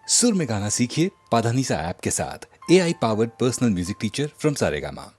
सुर में गाना सीखिए पाधानीसा ऐप के साथ। AI powered personal music teacher from Saregama.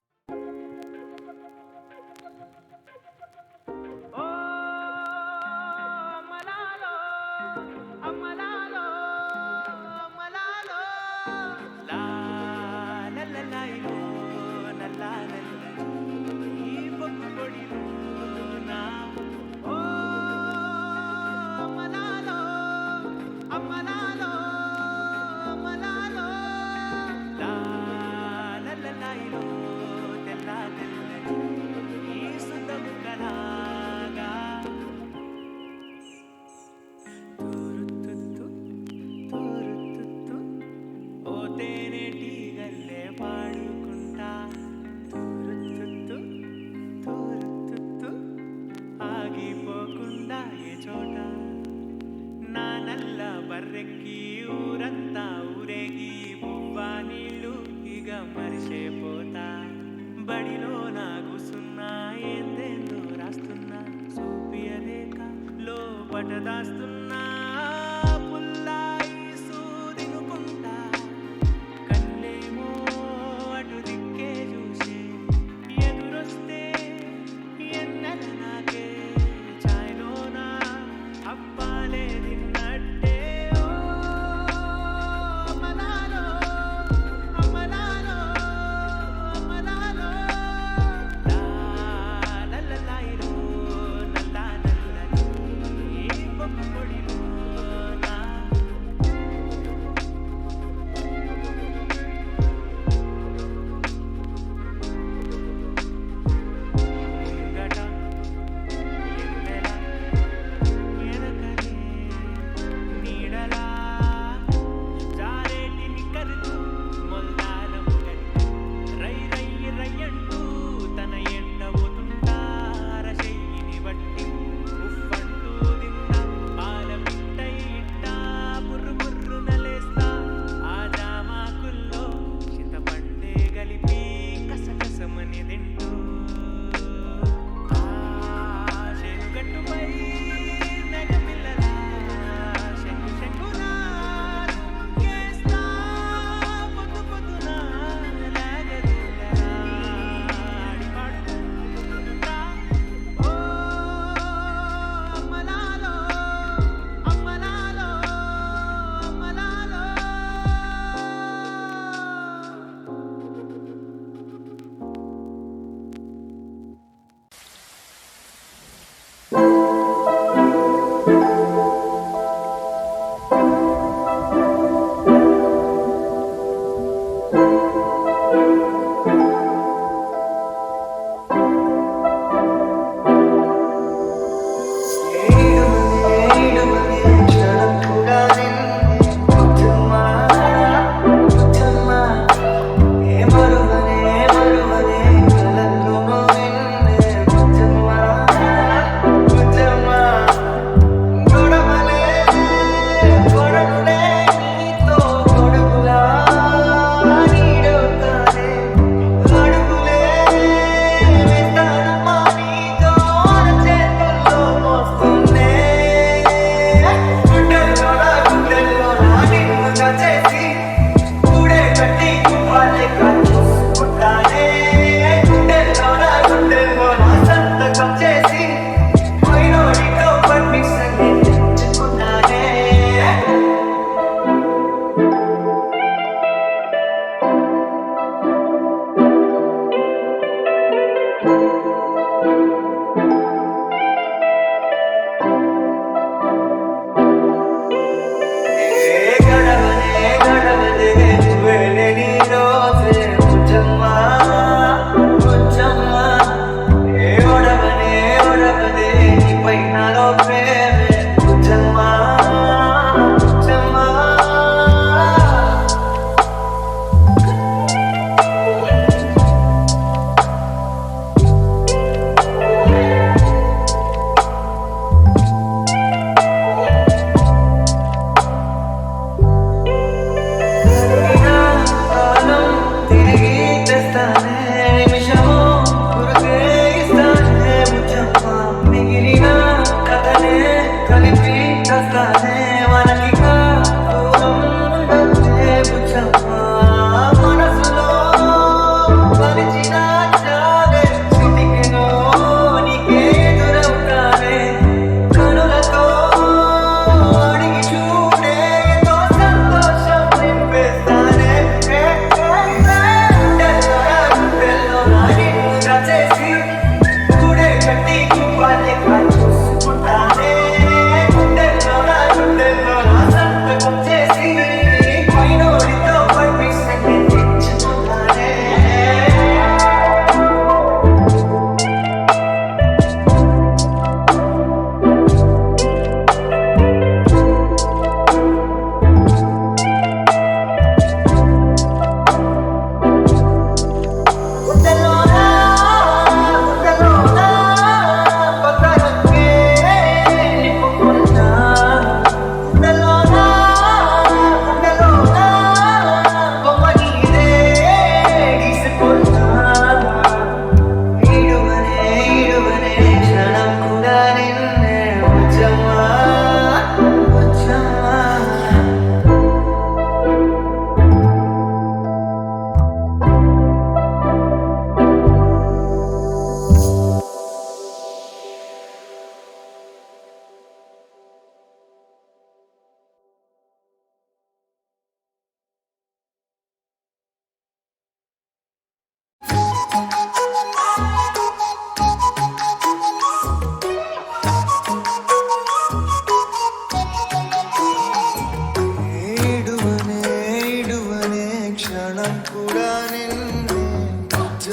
ఆగిపోకుండా ఏ చోట నా నల్ల బర్రెక్కి ఊరంతా ఊరేగి బువ్వా నీళ్ళు ఇక మరిసేపోతా బడిలో నాగుసున్నా ఏందేందో రాస్తున్నా చూపియలేక లోపట దాస్తున్నా పుల్లాయి సూదినుకుంటా కన్నేమో అటు దిక్కే చూసే ఎదురొస్తే ఎన్నెల నాకే చాయ్లోనా అప్పాలే తిన్నట్టే ఓ అమలాలో అమలాలో అమలాలో లా లల్లలాయిలో నల్లా నల్లని ఈ బొమ్మ పొడి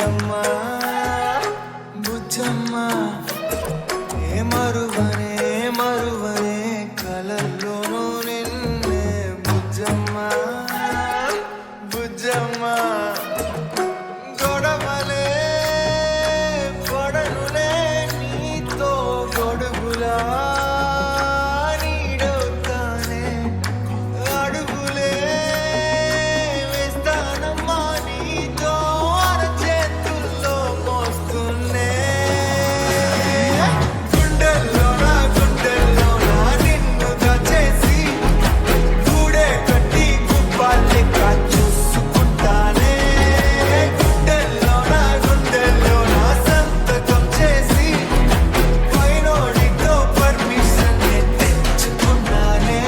బుజ్జమ్మ బుజ్జమ్మ ఏ మరువనే మరువనే కలల్లోనూ నిన్నే బుజ్జమ్మ బుజ్జమ్మ గొడవలే పడనులే నీతో గొడుగులా నీడవుతానే అడుగులే వేస్తానమ్మా నీతో అరచేతుల్లో మోస్తున్నే గుండెల్లోనా నిన్ను దాచేసి గూడే కట్టి గుప్పాలెక్క చూసుకుంటానే గుండెల్లోనా సంతకం చేసి పైనోడితో పర్మిషన్ తెచ్చుకున్నానే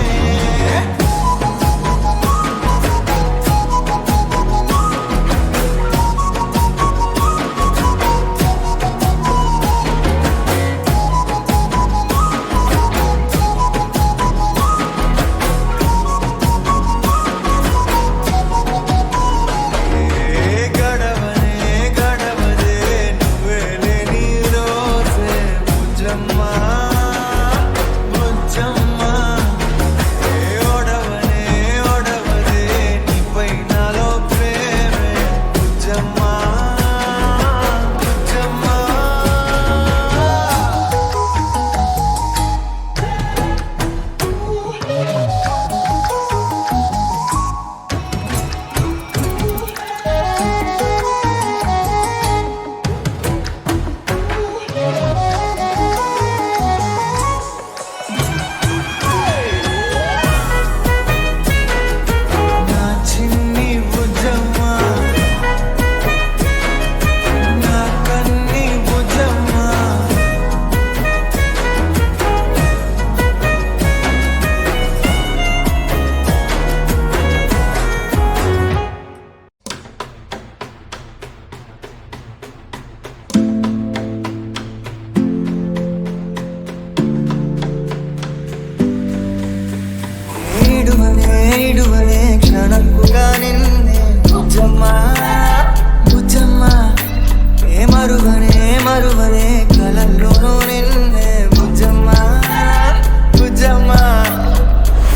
గడవదే నువ్వే లేని రోజే బుజ్జమ్మ బుజ్జమ్మ ఓడవదే నీపై నాలో ప్రేమే బుజ్జమ్మ బుజ్జమ్మ నా చిన్ని బుజ్జమ్మ నా కన్ని బుజ్జమ్మ ఏడువనే క్షణంకుగా నిన్నే బుజ్జమ్మ బుజ్జమ్మ ఏ మరువనే కలల్లోనూ నిన్నే బుజ్జమ్మ బుజ్జమ్మ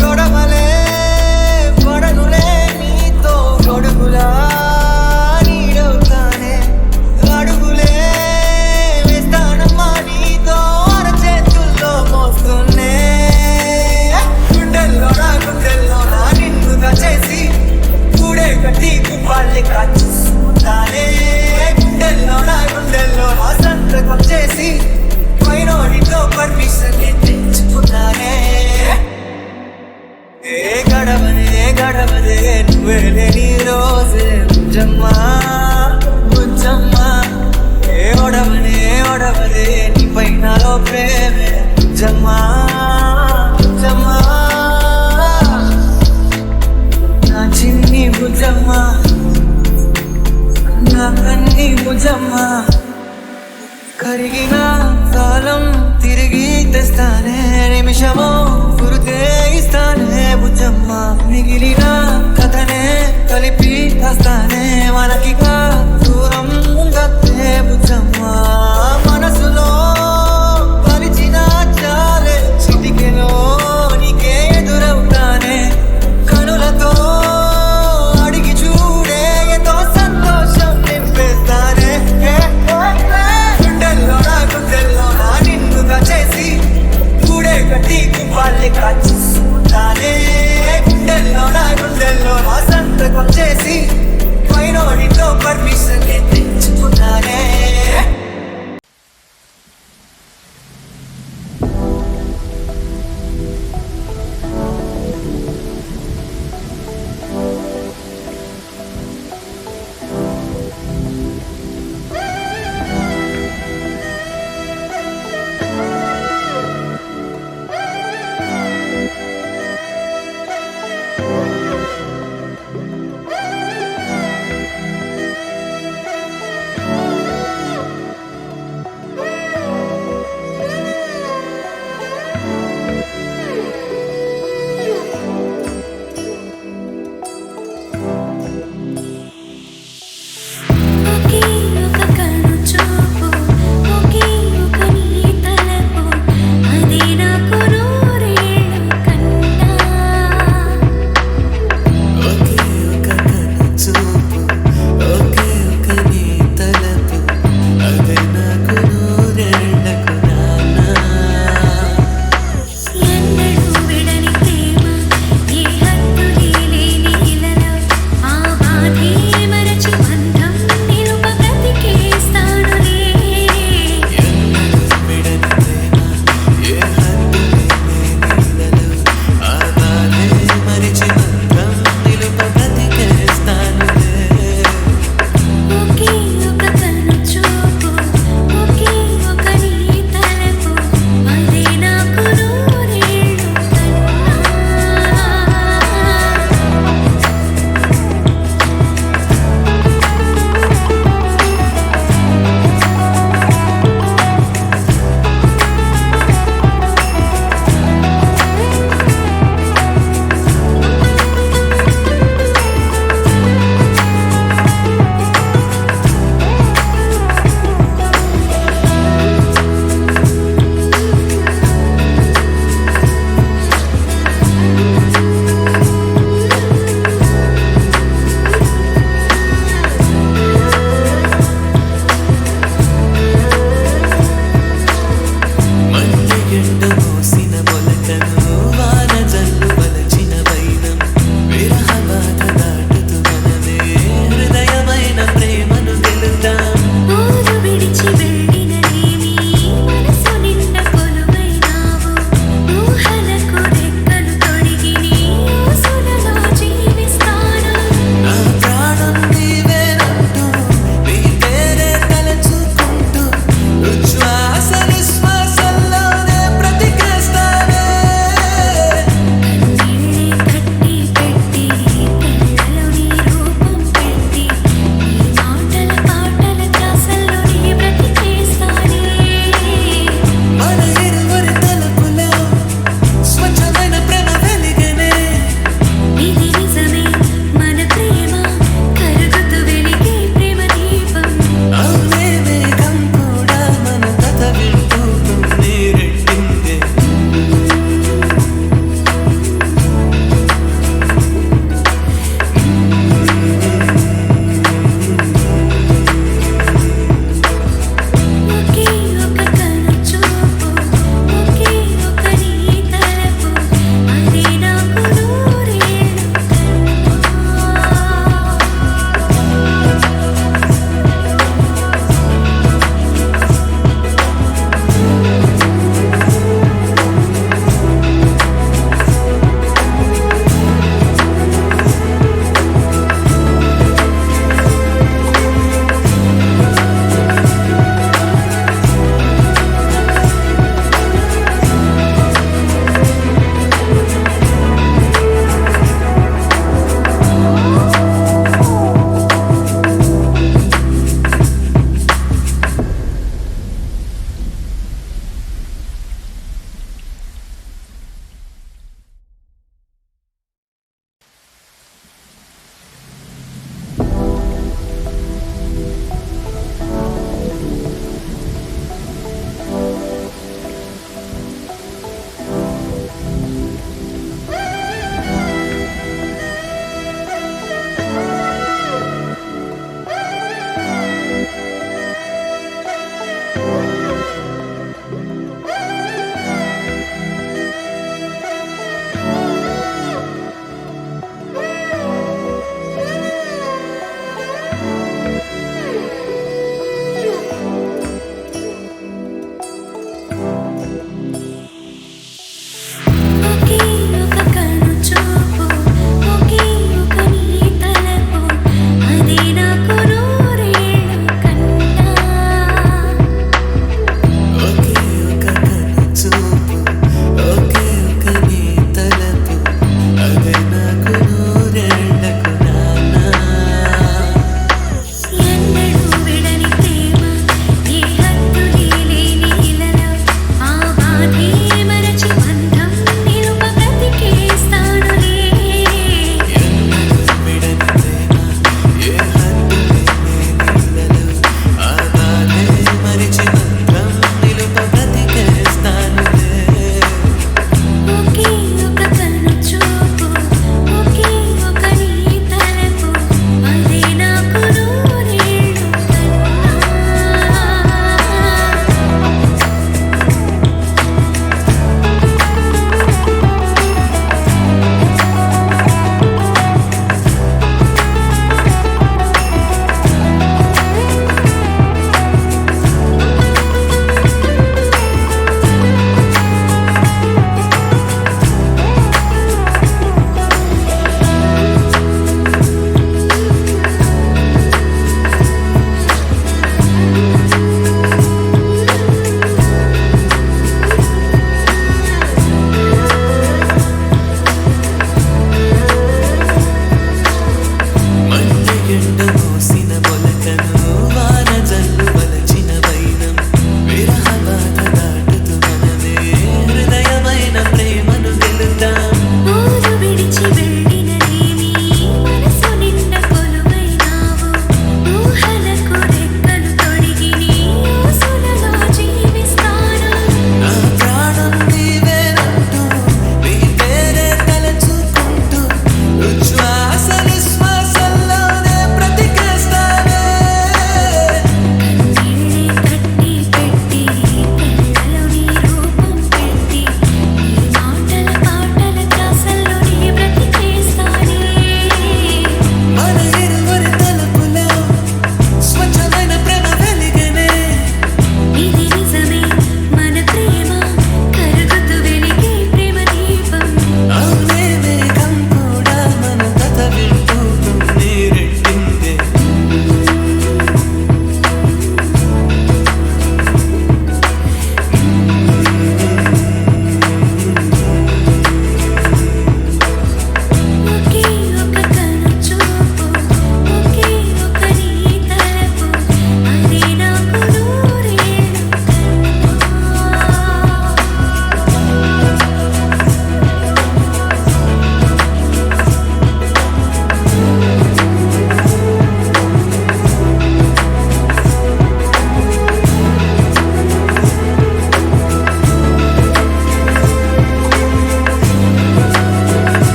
గొడవలే పడనులే నీతో గొడుగులా నీడవుతానే అడుగులే వేస్తానమ్మా నీతో అరచేతుల్లో మోస్తున్నే గుండెల్లోనా నిన్ను దాచేసి గూడే కట్టి గుప్పాలెక్క చూసుకుంటానే గుండెల్లోనా సంతకం చేసి పైనోడితో పర్మిషన్ తెచ్చుకున్నానే గడవదే నువ్వే లేని రోజే బుజ్జమ్మ బుజ్జమ్మ ఓడవదే నీపై నాలో ప్రేమే బుజ్జమ్మ బుజ్జమ్మ నా చిన్ని బుజ్జమ్మ నా కన్ని బుజ్జమ్మ కరిగిన కాలం తిరిగి తెస్తానే నిమిషమో గురుతే ఇస్తానే బుజ్జమ్మ మిగిలిన కథనే కలిపి కాస్తానే మనకిగా దూరం ఉండతే బుజ్జమ్మ మనసులో పరిచిన చాలే చిటికెలో నీకే ఎదురవుతానే కనులతో అడిగి చూడే ఎంతో సంతోషం నింపేస్తానే గుండెల్లోనా నిన్ను దాచేసి గూడే కట్టి గుప్పాలెక్క చూసుకుంటానే గుండెల్లోనా సంతకం చేసి పైనోడితో పర్మిషన్